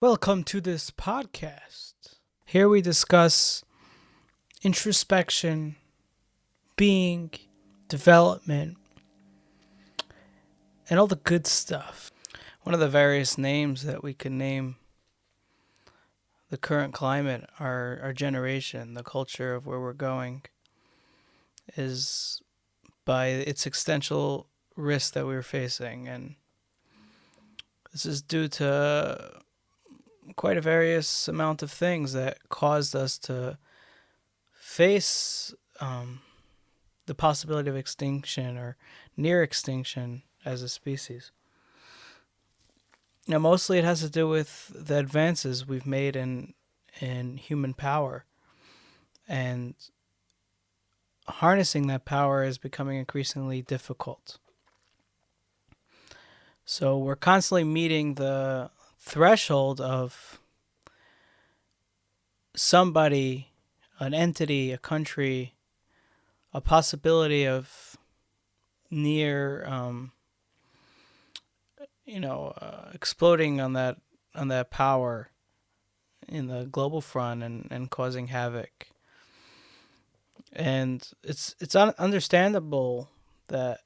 Welcome to this podcast. Here we discuss introspection, being, development, and all the good stuff. One of the various names that we can name the current climate, our generation, the culture of where we're going, is by its existential risk that we're facing. And this is due to quite a various amount of things that caused us to face the possibility of extinction or near extinction as a species. Now, mostly it has to do with the advances we've made in human power, and harnessing that power is becoming increasingly difficult. So we're constantly meeting the threshold of somebody, an entity, a country, a possibility of near, exploding on that power in the global front and causing havoc. And it's understandable that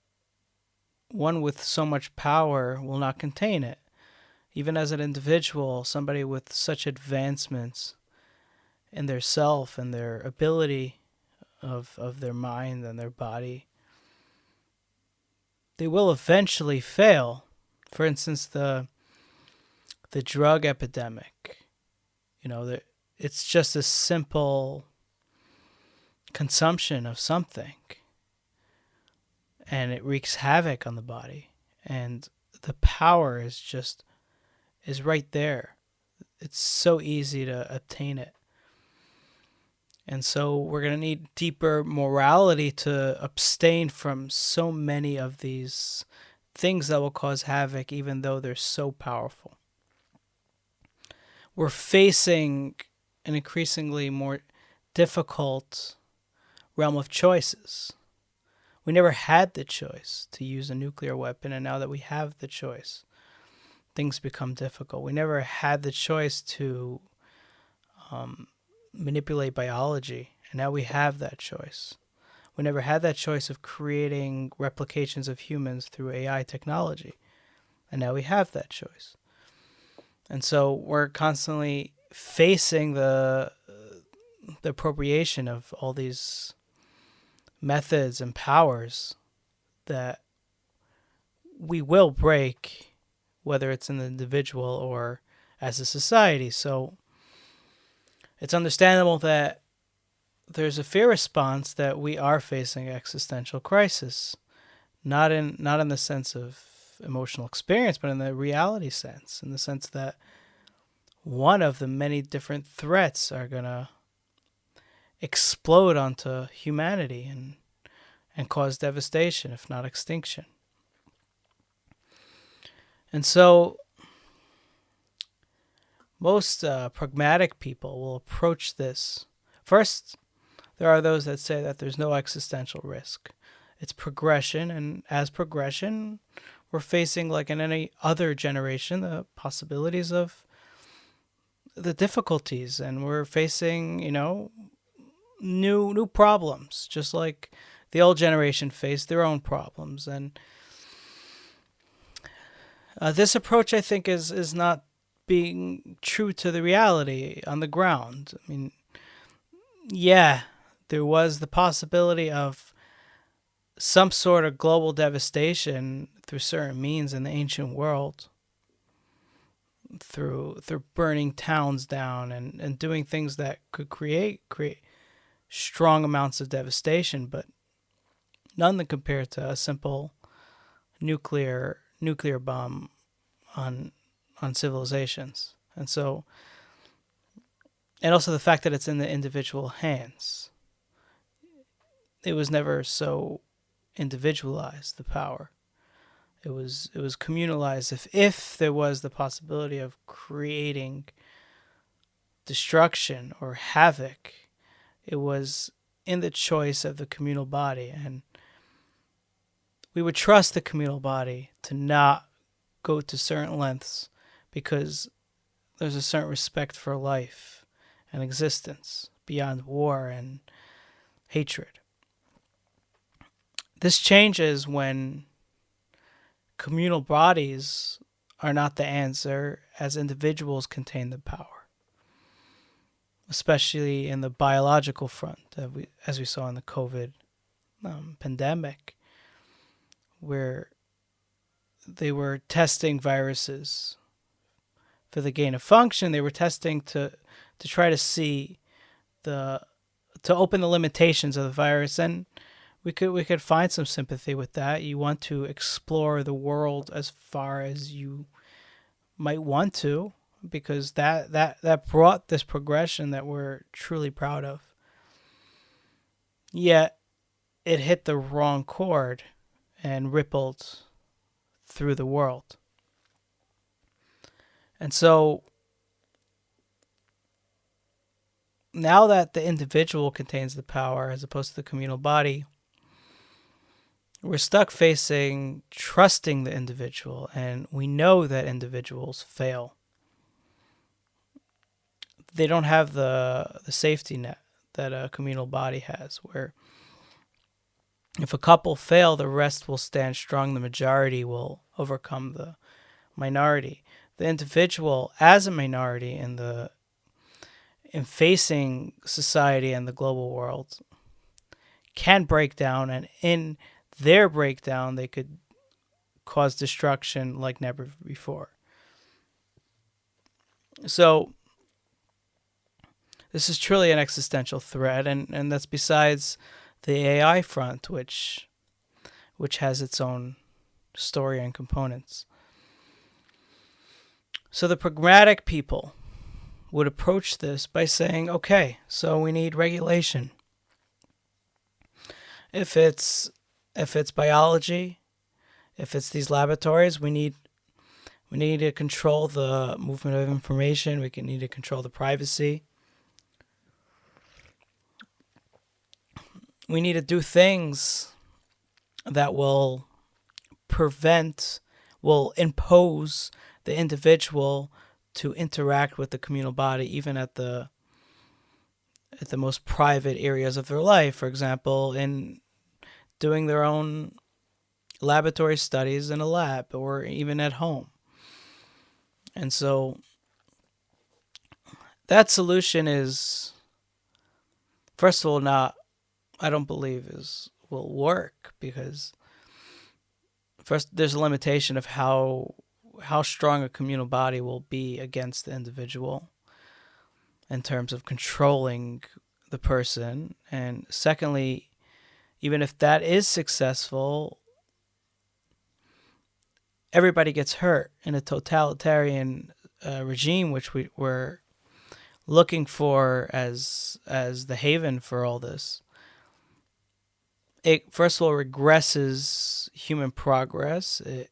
one with so much power will not contain it. Even as an individual, somebody with such advancements in their self and their ability of their mind and their body, they will eventually fail. For instance, the drug epidemic. It's just a simple consumption of something, and it wreaks havoc on the body. And the power is right there. It's so easy to obtain it. And so we're going to need deeper morality to abstain from so many of these things that will cause havoc, even though they're so powerful. We're facing an increasingly more difficult realm of choices. We never had the choice to use a nuclear weapon, and now that we have the choice, things become difficult. We never had the choice to manipulate biology, and now we have that choice. We never had that choice of creating replications of humans through AI technology, and now we have that choice. And so we're constantly facing the appropriation of all these methods and powers that we will break, whether it's an individual or as a society. So it's understandable that there's a fear response that we are facing existential crisis, not in the sense of emotional experience, but in the reality sense, in the sense that one of the many different threats are going to explode onto humanity and cause devastation, if not extinction. And so most pragmatic people will approach this. First, there are those that say that there's no existential risk. It's progression, and as progression, we're facing, like in any other generation, the possibilities of the difficulties, and we're facing, new problems, just like the old generation faced their own problems. And this approach, I think, is not being true to the reality on the ground. I mean, yeah, there was the possibility of some sort of global devastation through certain means in the ancient world, through burning towns down and doing things that could create strong amounts of devastation, but none that compared to a simple nuclear bomb on civilizations. And so, and also the fact that it's in the individual hands. It was never so individualized, the power. It was communalized. If there was the possibility of creating destruction or havoc, it was in the choice of the communal body. And we would trust the communal body to not go to certain lengths, because there's a certain respect for life and existence beyond war and hatred. This changes when communal bodies are not the answer, as individuals contain the power, especially in the biological front, as we saw in the COVID pandemic, where they were testing viruses for the gain of function. They were testing to try to see to open the limitations of the virus, and we could find some sympathy with that. You want to explore the world as far as you might want to, because that brought this progression that we're truly proud of. Yet it hit the wrong chord and rippled through the world. And so now that the individual contains the power as opposed to the communal body, we're stuck facing trusting the individual, and we know that individuals fail. They don't have the safety net that a communal body has, where if a couple fail, the rest will stand strong, the majority will overcome the minority. The individual as a minority in facing society and the global world can break down, and in their breakdown they could cause destruction like never before. So this is truly an existential threat, and that's besides the AI front, which has its own story and components. So the pragmatic people would approach this by saying, okay, so we need regulation. If it's biology, if it's these laboratories, we need to control the movement of information. We need to control the privacy. We need to do things that will impose the individual to interact with the communal body, even at the most private areas of their life. For example, in doing their own laboratory studies in a lab, or even at home. And so that solution is, first of all, I don't believe will work, because first there's a limitation of how strong a communal body will be against the individual in terms of controlling the person. And secondly, even if that is successful, everybody gets hurt in a totalitarian regime, which we're looking for as the haven for all this. It first of all regresses human progress. It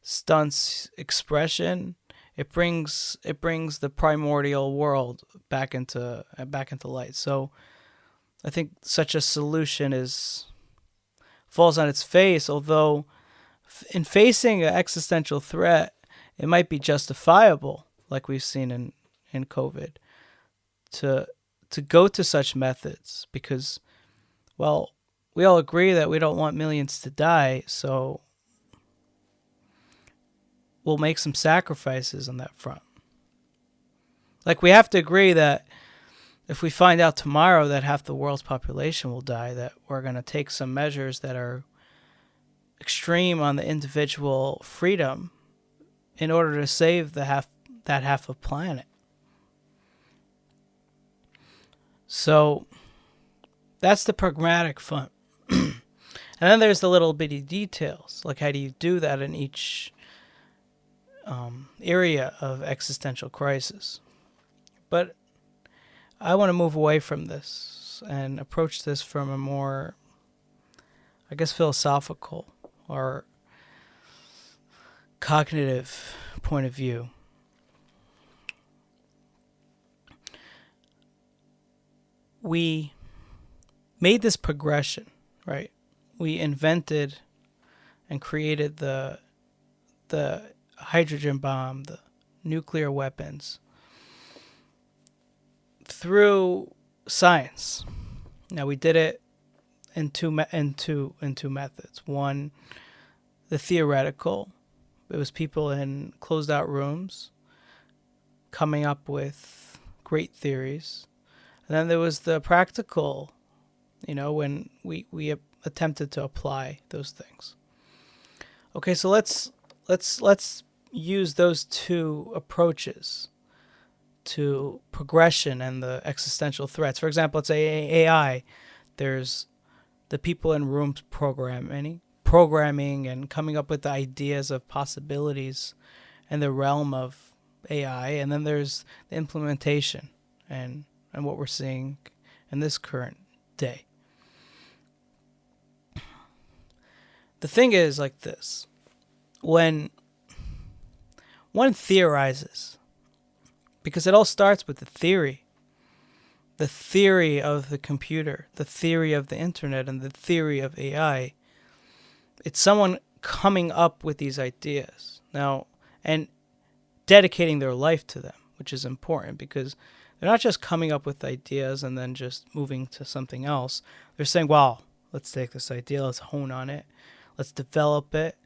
stunts expression. It brings the primordial world back into light. So I think such a solution falls on its face, although in facing an existential threat, it might be justifiable, like we've seen in COVID, to go to such methods, because, well, we all agree that we don't want millions to die, so we'll make some sacrifices on that front. Like, we have to agree that if we find out tomorrow that half the world's population will die, that we're going to take some measures that are extreme on the individual freedom in order to save that half of planet. So that's the pragmatic front. And then there's the little bitty details, like how do you do that in each area of existential crisis. But I want to move away from this and approach this from a more, I guess, philosophical or cognitive point of view. We made this progression, right? We invented and created the hydrogen bomb, the nuclear weapons. through science. Now, we did it in two methods. One, the theoretical. It was people in closed out rooms coming up with great theories. And then there was the practical, when we attempted to apply those things. Okay, so let's use those two approaches to progression and the existential threats. For example, let's say AI. There's the people in rooms programming and coming up with the ideas of possibilities in the realm of AI, and then there's the implementation and what we're seeing in this current day. The thing is like this: when one theorizes, because it all starts with the theory of the computer, the theory of the internet, and the theory of AI. It's someone coming up with these ideas now and dedicating their life to them, which is important because they're not just coming up with ideas and then just moving to something else. They're saying, wow, let's take this idea, let's hone on it, let's develop it,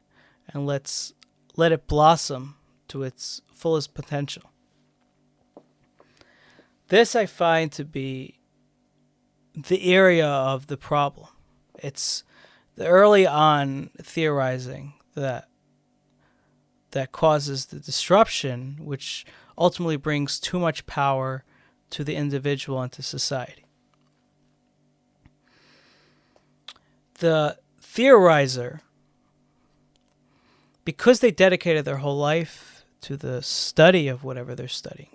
and let's let it blossom to its fullest potential. This I find to be the area of the problem. It's the early on theorizing that causes the disruption, which ultimately brings too much power to the individual and to society. The theorizer, because they dedicated their whole life to the study of whatever they're studying,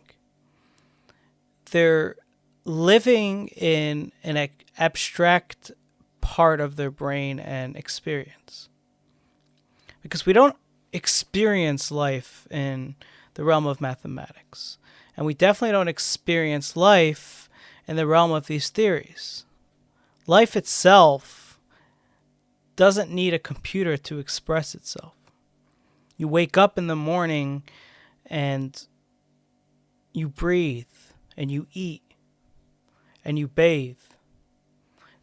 they're living in an abstract part of their brain and experience. Because we don't experience life in the realm of mathematics. And we definitely don't experience life in the realm of these theories. Life itself doesn't need a computer to express itself. You wake up in the morning and you breathe and you eat and you bathe.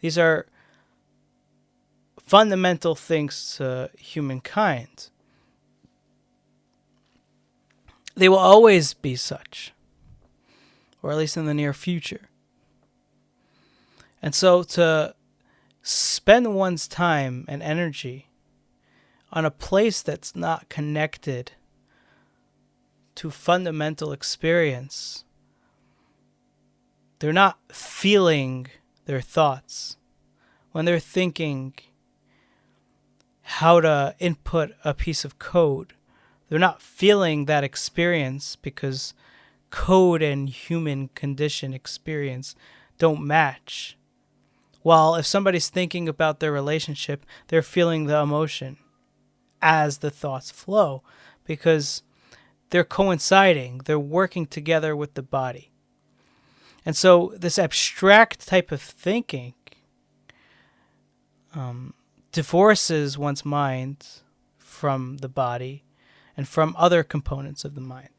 These are fundamental things to humankind. They will always be such, or at least in the near future. And so to spend one's time and energy on a place that's not connected to fundamental experience, they're not feeling their thoughts. When they're thinking how to input a piece of code, they're not feeling that experience because code and human condition experience don't match. While if somebody's thinking about their relationship, they're feeling the emotion as the thoughts flow because they're coinciding, they're working together with the body. And so this abstract type of thinking divorces one's mind from the body and from other components of the mind.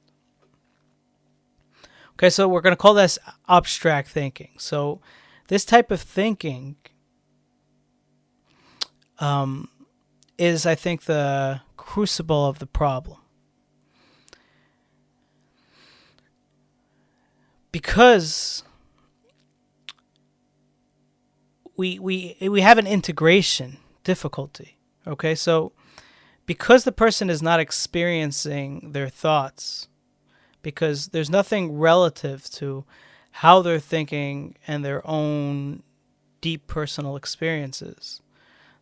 Okay, so we're going to call this abstract thinking. So this type of thinking is, I think, the crucible of the problem. Because we have an integration difficulty. Okay, so because the person is not experiencing their thoughts, because there's nothing relative to how they're thinking and their own deep personal experiences.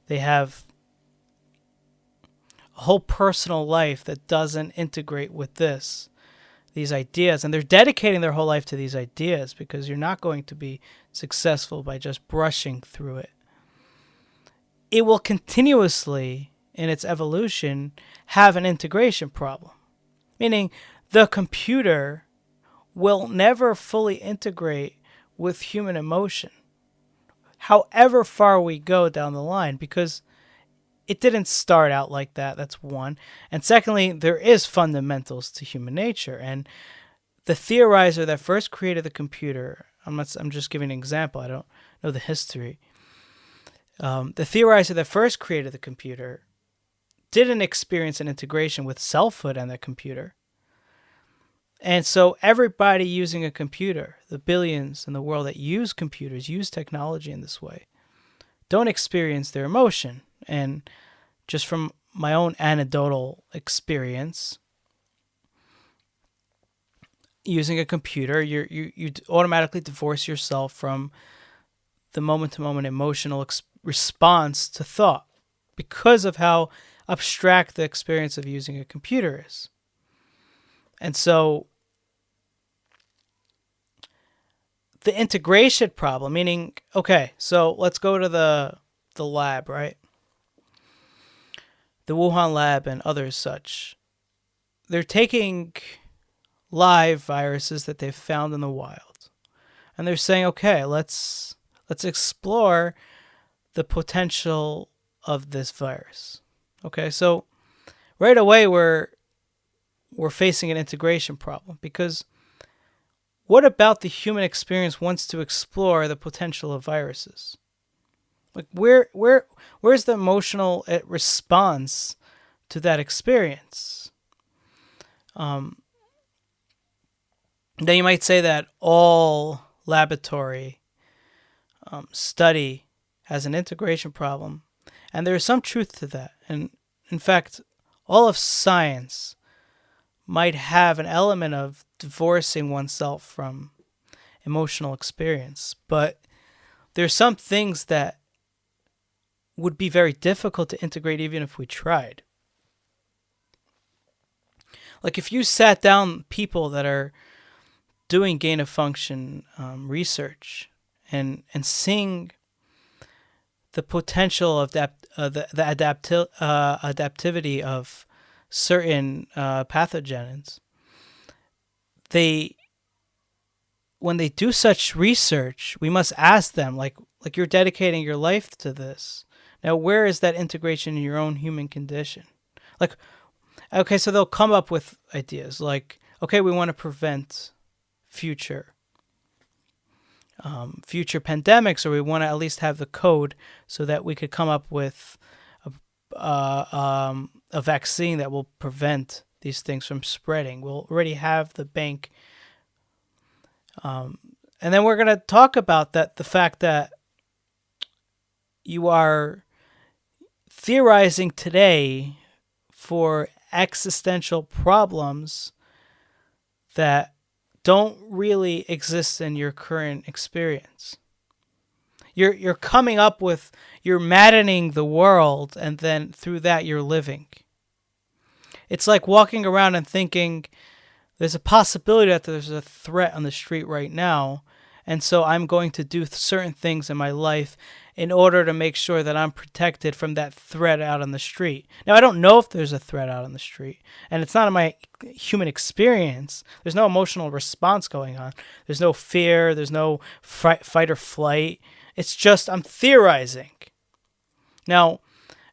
They have a whole personal life that doesn't integrate with these ideas, and they're dedicating their whole life to these ideas because you're not going to be successful by just brushing through it. It will continuously, in its evolution, have an integration problem, meaning the computer will never fully integrate with human emotion, however far we go down the line, because it didn't start out like that. That's one. And secondly, there is fundamentals to human nature. And the theorizer that first created the computer, I'm just giving an example. I don't know the history. The theorizer that first created the computer didn't experience an integration with selfhood and the computer. And so everybody using a computer, the billions in the world that use computers, use technology in this way, don't experience their emotion. And just from my own anecdotal experience, using a computer, you automatically divorce yourself from the moment-to-moment emotional response to thought because of how abstract the experience of using a computer is. And so the integration problem, meaning, okay, so let's go to the lab, right? The Wuhan lab and others such. They're taking live viruses that they've found in the wild, and they're saying, okay, let's explore the potential of this virus. Okay, so right away we're facing an integration problem, because what about the human experience wants to explore the potential of viruses? Like where's the emotional response to that experience? Then you might say that all laboratory study has an integration problem, and there is some truth to that. And in fact, all of science might have an element of divorcing oneself from emotional experience, but there's some things that would be very difficult to integrate even if we tried. Like if you sat down people that are doing gain of function research and seeing the potential of the adaptivity of certain pathogens, when they do such research, we must ask them, like you're dedicating your life to this. Now, where is that integration in your own human condition? Like, okay, so they'll come up with ideas like, okay, we want to prevent future pandemics, or we want to at least have the code so that we could come up with a vaccine that will prevent these things from spreading. We'll already have the bank. And then we're going to talk about the fact that you are theorizing today for existential problems that don't really exist in your current experience. You're coming up with, you're maddening the world, and then through that you're living. It's like walking around and thinking there's a possibility that there's a threat on the street right now, and so I'm going to do certain things in my life in order to make sure that I'm protected from that threat out on the street. Now, I don't know if there's a threat out on the street, and it's not in my human experience. There's no emotional response going on. There's no fear. There's no fight or flight. It's just I'm theorizing. Now,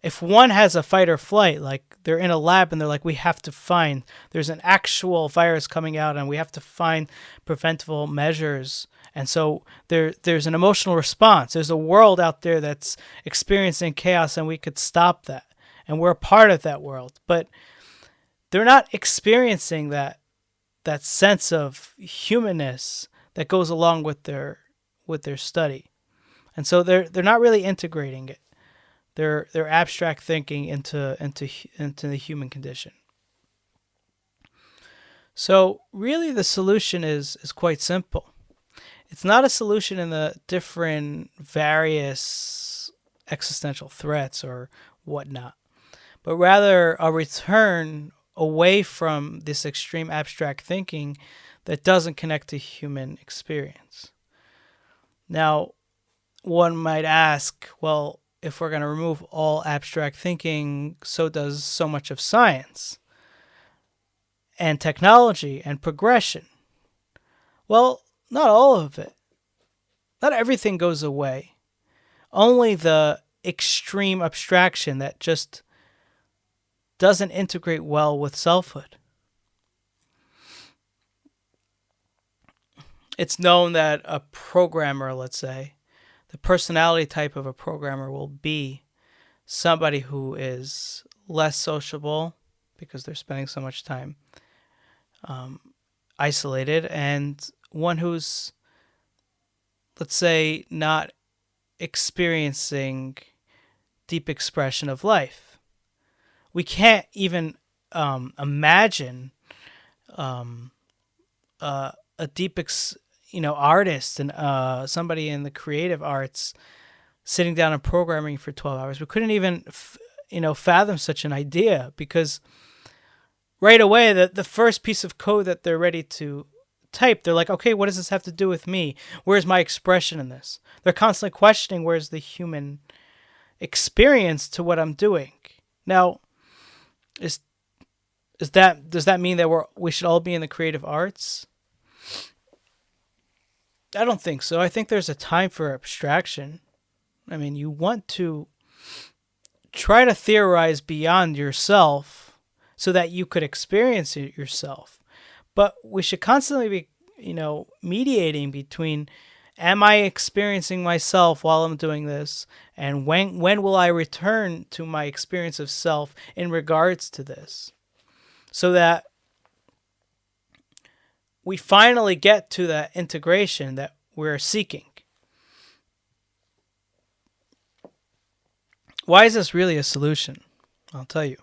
if one has a fight or flight, like they're in a lab and they're like, there's an actual virus coming out and we have to find preventable measures. And so there's an emotional response. There's a world out there that's experiencing chaos and we could stop that. And we're a part of that world. But they're not experiencing that sense of humanness that goes along with their study. And so they're not really integrating it. They're abstract thinking into the human condition. So really the solution is quite simple. It's not a solution in the different various existential threats or whatnot, but rather a return away from this extreme abstract thinking that doesn't connect to human experience. Now, one might ask, well, if we're going to remove all abstract thinking, so does so much of science and technology and progression. Well, not all of it. Not everything goes away. Only the extreme abstraction that just doesn't integrate well with selfhood. it's known that a programmer, let's say, the personality type of a programmer will be somebody who is less sociable because they're spending so much time isolated, and one who's, let's say, not experiencing deep expression of life. We can't even imagine a deep, artist and somebody in the creative arts sitting down and programming for 12 hours. We couldn't even, fathom such an idea, because right away, the first piece of code that they're ready to type, they're like, okay, what does this have to do with me? Where's my expression in this? They're constantly questioning where's the human experience to what I'm doing. Now, does that mean that we should all be in the creative arts? I don't think so. I think there's a time for abstraction. I mean, you want to try to theorize beyond yourself so that you could experience it yourself. But we should constantly be, mediating between, am I experiencing myself while I'm doing this? And when will I return to my experience of self in regards to this? So that we finally get to that integration that we're seeking. Why is this really a solution? I'll tell you.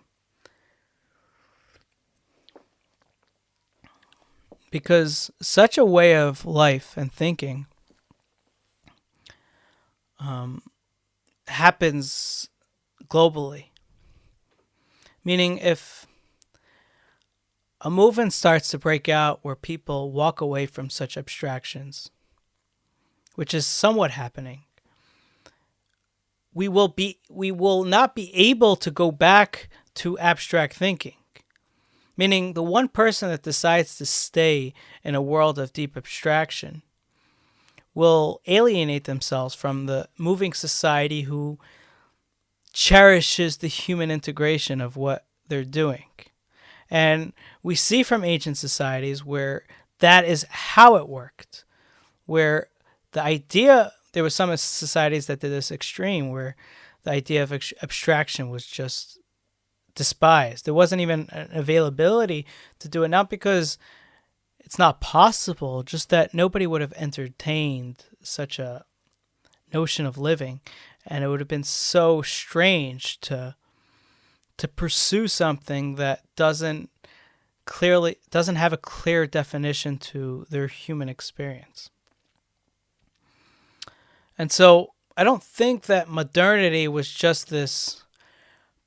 Because such a way of life and thinking happens globally. Meaning, if a movement starts to break out where people walk away from such abstractions, which is somewhat happening, we will not be able to go back to abstract thinking. Meaning, the one person that decides to stay in a world of deep abstraction will alienate themselves from the moving society who cherishes the human integration of what they're doing. And we see from ancient societies where that is how it worked, where the idea, there were some societies that did this extreme, where the idea of abstraction was just despised. There wasn't even an availability to do it, not because it's not possible, just that nobody would have entertained such a notion of living, and it would have been so strange to pursue something that doesn't have a clear definition to their human experience. And so I don't think that modernity was just this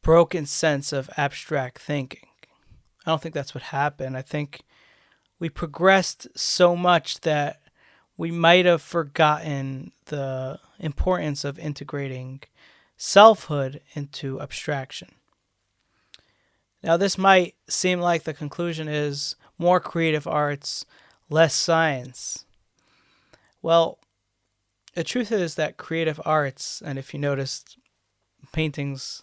broken sense of abstract thinking. I don't think that's what happened. I think we progressed so much that we might have forgotten the importance of integrating selfhood into abstraction. Now, this might seem like the conclusion is more creative arts, less science. Well, the truth is that creative arts, and if you noticed, paintings,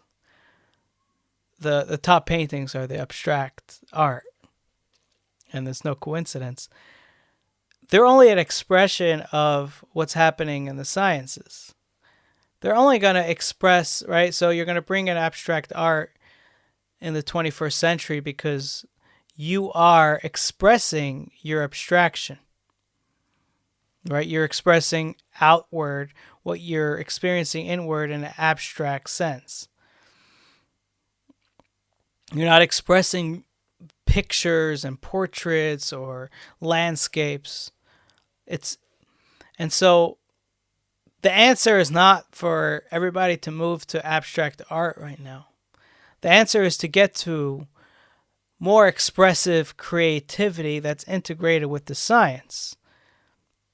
the top paintings are the abstract art, and there's no coincidence. They're only an expression of what's happening in the sciences. They're only going to express, right? So you're going to bring in abstract art in the 21st century because you are expressing your abstraction, right? You're expressing outward what you're experiencing inward in an abstract sense. You're not expressing pictures and portraits or landscapes. And so the answer is not for everybody to move to abstract art right now. The answer is to get to more expressive creativity that's integrated with the science.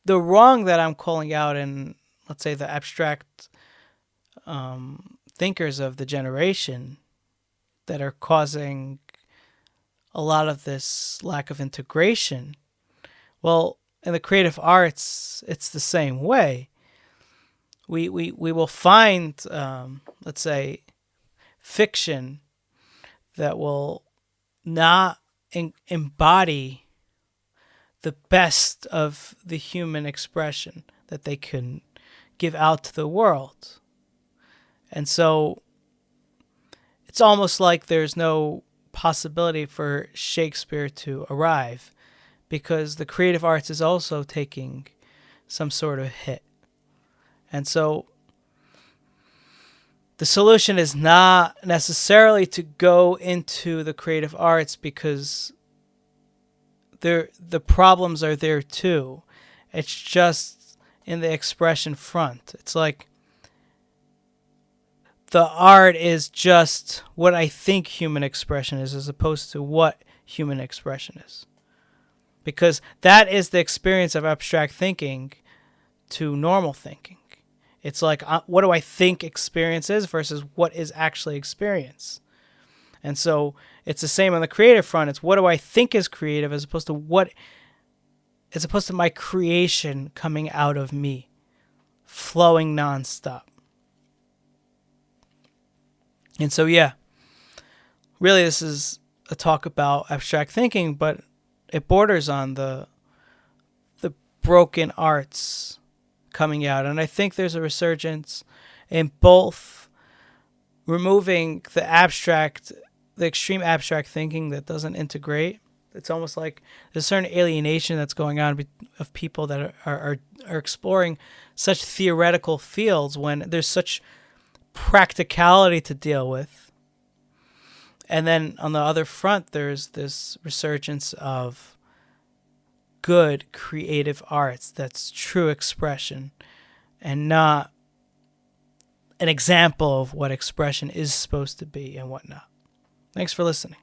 The wrong that I'm calling out in, let's say, the abstract thinkers of the generation that are causing a lot of this lack of integration, well, in the creative arts, it's the same way. We will find, let's say, fiction that will not embody the best of the human expression that they can give out to the world. And so it's almost like there's no possibility for Shakespeare to arrive, because the creative arts is also taking some sort of hit. And so the solution is not necessarily to go into the creative arts, because the problems are there too. It's just in the expression front. It's like the art is just what I think human expression is, as opposed to what human expression is. Because that is the experience of abstract thinking to normal thinking. It's like, what do I think experience is versus what is actually experience? And so it's the same on the creative front. It's what do I think is creative, as opposed to my creation coming out of me, flowing nonstop. And so, yeah, really this is a talk about abstract thinking, but it borders on the broken arts coming out. And I think there's a resurgence in both removing the extreme abstract thinking that doesn't integrate. It's almost like there's a certain alienation that's going on of people that are exploring such theoretical fields when there's such practicality to deal with. And then on the other front, there's this resurgence of good creative arts that's true expression and not an example of what expression is supposed to be and whatnot. Thanks for listening.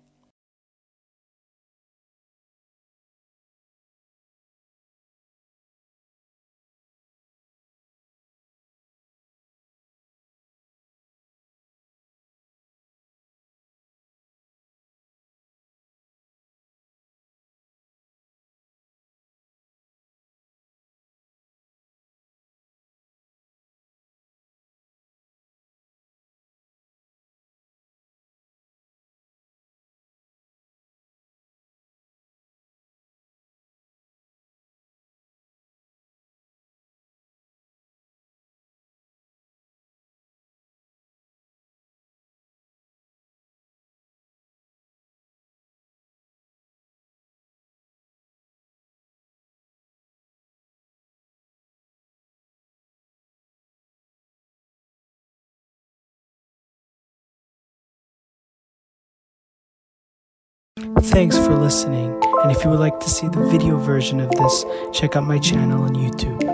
Thanks for listening, and if you would like to see the video version of this, check out my channel on YouTube.